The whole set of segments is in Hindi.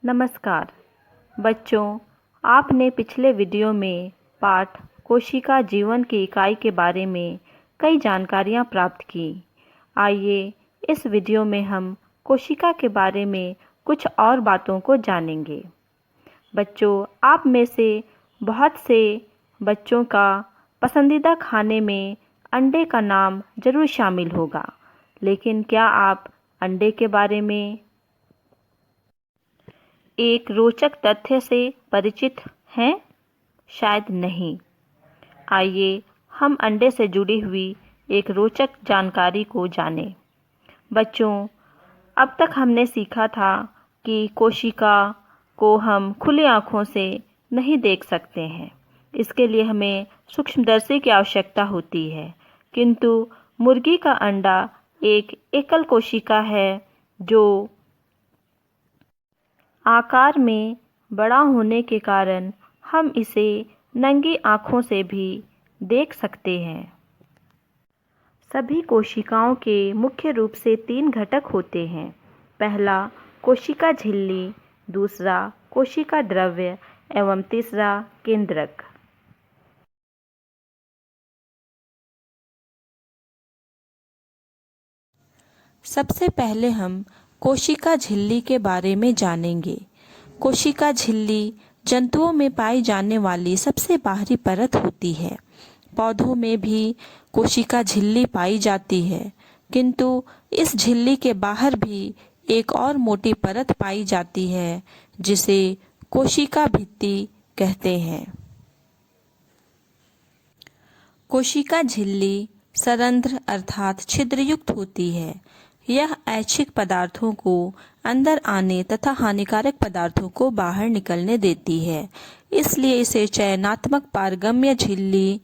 नमस्कार बच्चों, आपने पिछले वीडियो में पाठ कोशिका जीवन की इकाई के बारे में कई जानकारियां प्राप्त की। आइए इस वीडियो में हम कोशिका के बारे में कुछ और बातों को जानेंगे। बच्चों, आप में से बहुत से बच्चों का पसंदीदा खाने में अंडे का नाम जरूर शामिल होगा, लेकिन क्या आप अंडे के बारे में एक रोचक तथ्य से परिचित हैं? शायद नहीं। आइए हम अंडे से जुड़ी हुई एक रोचक जानकारी को जानें। बच्चों, अब तक हमने सीखा था कि कोशिका को हम खुली आँखों से नहीं देख सकते हैं। इसके लिए हमें सूक्ष्मदर्शी की आवश्यकता होती है, किंतु मुर्गी का अंडा एक एकल कोशिका है जो आकार में बड़ा होने के कारण हम इसे नंगी आँखों से भी देख सकते हैं। सभी कोशिकाओं के मुख्य रूप से 3 घटक होते हैं। पहला कोशिका झिल्ली, दूसरा कोशिका द्रव्य एवं तीसरा केंद्रक। सबसे पहले हम कोशिका झिल्ली के बारे में जानेंगे। कोशिका झिल्ली जंतुओं में पाई जाने वाली सबसे बाहरी परत होती है। पौधों में भी कोशिका झिल्ली पाई जाती है, किंतु इस झिल्ली के बाहर भी एक और मोटी परत पाई जाती है जिसे कोशिका भित्ति कहते हैं। कोशिका झिल्ली सरंध्र अर्थात छिद्रयुक्त होती है। यह ऐच्छिक पदार्थों को अंदर आने तथा हानिकारक पदार्थों को बाहर निकलने देती है, इसलिए इसे चयनात्मक पारगम्य झिल्ली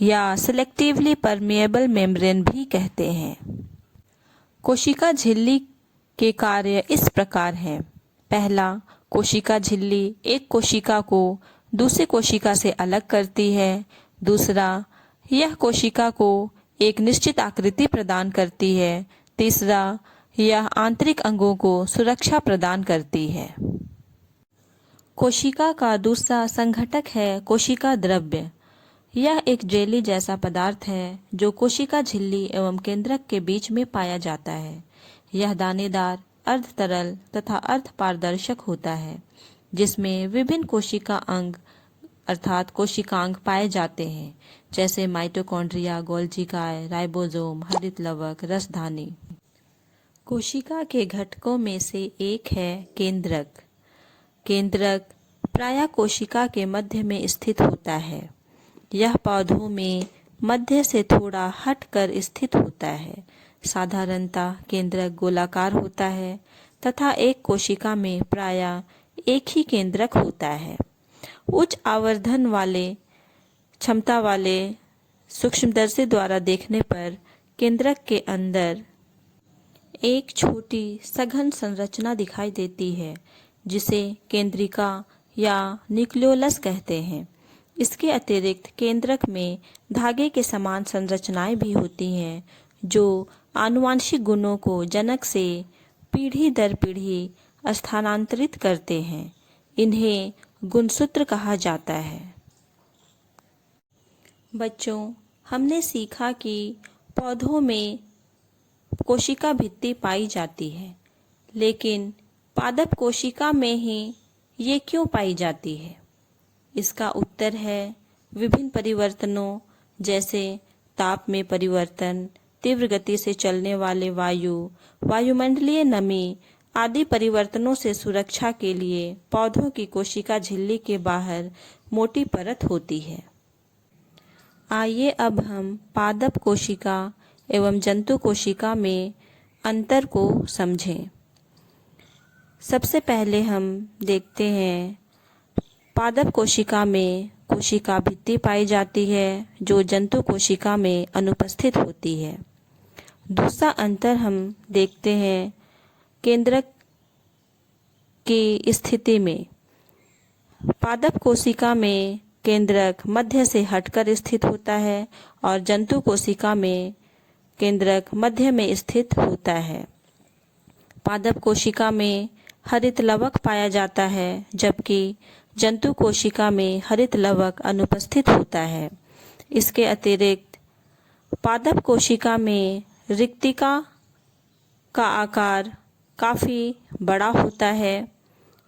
या सिलेक्टिवली परमिएबल मेम्ब्रेन भी कहते हैं। कोशिका झिल्ली के कार्य इस प्रकार हैं। पहला, कोशिका झिल्ली एक कोशिका को दूसरी कोशिका से अलग करती है। दूसरा, यह कोशिका को एक निश्चित आकृति प्रदान करती है। तीसरा, यह आंतरिक अंगों को सुरक्षा प्रदान करती है। कोशिका का दूसरा संघटक है कोशिका द्रव्य। यह एक जेली जैसा पदार्थ है जो कोशिका झिल्ली एवं केंद्रक के बीच में पाया जाता है। यह दानेदार, अर्ध तरल तथा अर्ध पारदर्शक होता है, जिसमें विभिन्न कोशिका अंग अर्थात कोशिकांग पाए जाते हैं, जैसे माइटोकॉन्ड्रिया, गोल्जी काय, राइबोसोम, हरित लवक, रसधानी। कोशिका के घटकों में से एक है केंद्रक। केंद्रक प्रायः कोशिका के मध्य में स्थित होता है। यह पौधों में मध्य से थोड़ा हटकर स्थित होता है। साधारणतः केंद्रक गोलाकार होता है तथा एक कोशिका में प्रायः एक ही केंद्रक होता है। उच्च आवर्धन वाले क्षमता वाले सूक्ष्मदर्शी द्वारा देखने पर केंद्रक के अंदर एक छोटी सघन संरचना दिखाई देती है, जिसे केंद्रिका या न्यूक्लियोलस कहते हैं। इसके अतिरिक्त केंद्रक में धागे के समान संरचनाएं भी होती हैं, जो आनुवांशिक गुणों को जनक से पीढ़ी दर पीढ़ी स्थानांतरित करते हैं। इन्हें गुणसूत्र कहा जाता है। बच्चों, हमने सीखा कि पौधों में कोशिका भित्ति पाई जाती है, लेकिन पादप कोशिका में ही ये क्यों पाई जाती है? इसका उत्तर है विभिन्न परिवर्तनों, जैसे ताप में परिवर्तन, तीव्र गति से चलने वाले वायु, वायुमंडलीय नमी आदि परिवर्तनों से सुरक्षा के लिए पौधों की कोशिका झिल्ली के बाहर मोटी परत होती है। आइए अब हम पादप कोशिका एवं जंतु कोशिका में अंतर को समझें। सबसे पहले हम देखते हैं पादप कोशिका में कोशिका भित्ति पाई जाती है, जो जंतु कोशिका में अनुपस्थित होती है। दूसरा अंतर हम देखते हैं केंद्रक की स्थिति में। पादप कोशिका में केंद्रक मध्य से हटकर स्थित होता है और जंतु कोशिका में केंद्रक मध्य में स्थित होता है। पादप कोशिका में हरित लवक पाया जाता है, जबकि जंतु कोशिका में हरित लवक अनुपस्थित होता है। इसके अतिरिक्त पादप कोशिका में रिक्तिका का आकार काफ़ी बड़ा होता है,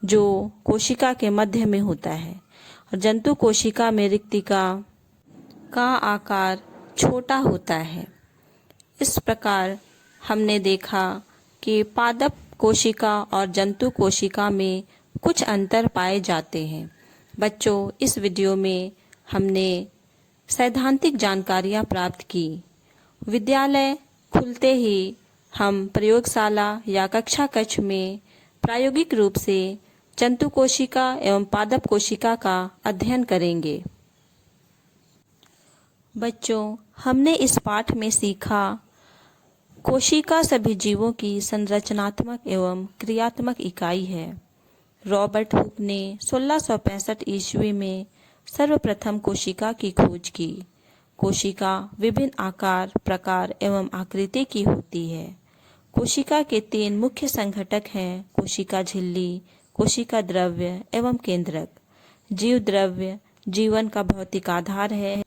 जो कोशिका के मध्य में होता है, और जंतु कोशिका में रिक्तिका का आकार छोटा होता है। इस प्रकार हमने देखा कि पादप कोशिका और जंतु कोशिका में कुछ अंतर पाए जाते हैं। बच्चों, इस वीडियो में हमने सैद्धांतिक जानकारियाँ प्राप्त की। विद्यालय खुलते ही हम प्रयोगशाला या कक्षा कक्ष में प्रायोगिक रूप से जंतु कोशिका एवं पादप कोशिका का अध्ययन करेंगे। बच्चों, हमने इस पाठ में सीखा कोशिका सभी जीवों की संरचनात्मक एवं क्रियात्मक इकाई है। रॉबर्ट हुक ने 1665 ईस्वी में सर्वप्रथम कोशिका की खोज की। कोशिका विभिन्न आकार, प्रकार एवं आकृति की होती है। कोशिका के 3 मुख्य संघटक हैं: कोशिका झिल्ली, कोशिका द्रव्य एवं केंद्रक। जीव द्रव्य जीवन का भौतिक आधार है।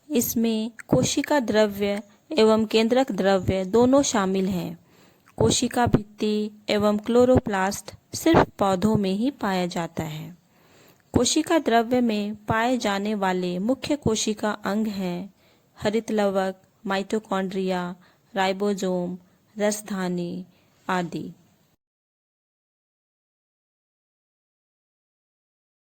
इसमें कोशिका द्रव्य एवं केंद्रक द्रव्य दोनों शामिल हैं। कोशिका भित्ति एवं क्लोरोप्लास्ट सिर्फ पौधों में ही पाया जाता है। कोशिका द्रव्य में पाए जाने वाले मुख्य कोशिका अंग हैं हरित लवक, माइटोकॉन्ड्रिया, राइबोसोम, रसधानी आदि।